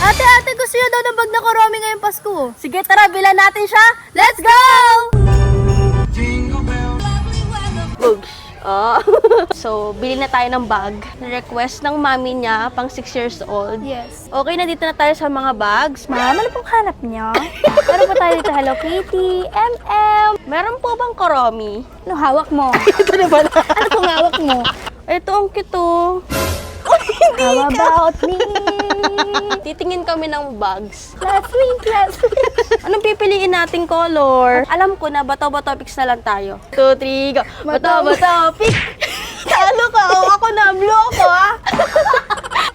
Ate, gusto niyo daw ng bag na Kuromi ngayong Pasko. Sige, tara, bilan natin siya. Let's go! Bugs. So, bili na tayo ng bag. Request ng mami niya, pang 6 years old. Yes. Okay, nandito na tayo sa mga bags. Ma'am, ano pong hanap niyo? Meron po tayo dito Hello Kitty, MM. Meron po bang Kuromi? Ano hawak mo? Ito na pala. Ano pong hawak mo? Ito ang cute oh. How about me? Titingin kami ng bags. Last week. Anong pipiliin nating color? Alam ko na, bato-bato pics na lang tayo. 2, 3, go. Bato-bato pic. Talo ka. O, ako na. Blue ako, ah.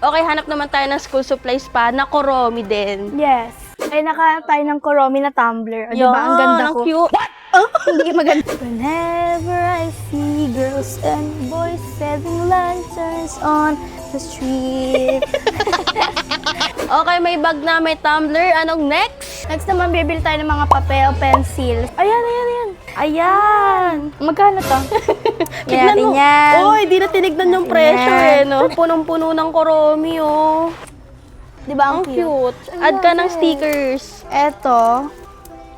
Okay, hanap naman tayo ng school supplies pa na Kuromi din. Yes. Ay, nakahanap tayo ng Kuromi na tumbler. O, diba? Ang ganda ang ko. cute. Hindi maganda. Whenever I see girls and boys setting lanterns on the street. Okay, may bag na, may tumbler. Anong next? Next naman, bibili tayo ng mga papel, pencil. Ayan. Ayan. Magkano to? Tignan natin mo. yan. Oy, di na tinignan yung pressure, no? Punong-puno ng Kuromi, oh. Diba Ang cute. Add ka ng stickers. Eto.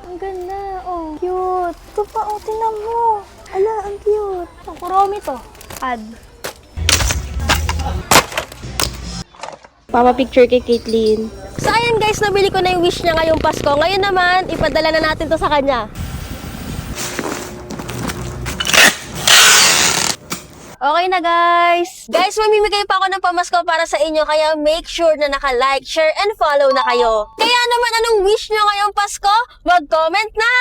Ang ganda. Oh, cute. Ito pa, oh, tinan mo. Ala, ang cute. Ang Kuromi to. Add. Papa-picture kay Caitlyn. So, ayan guys, nabili ko na yung wish niya ngayong Pasko. Ngayon naman, ipadala na natin to sa kanya. Okay na guys. Guys, mamimigay pa ako ng pamasko para sa inyo, kaya make sure na naka-like, share, and follow na kayo. Kaya naman, anong wish nyo ngayong Pasko? Mag-comment na!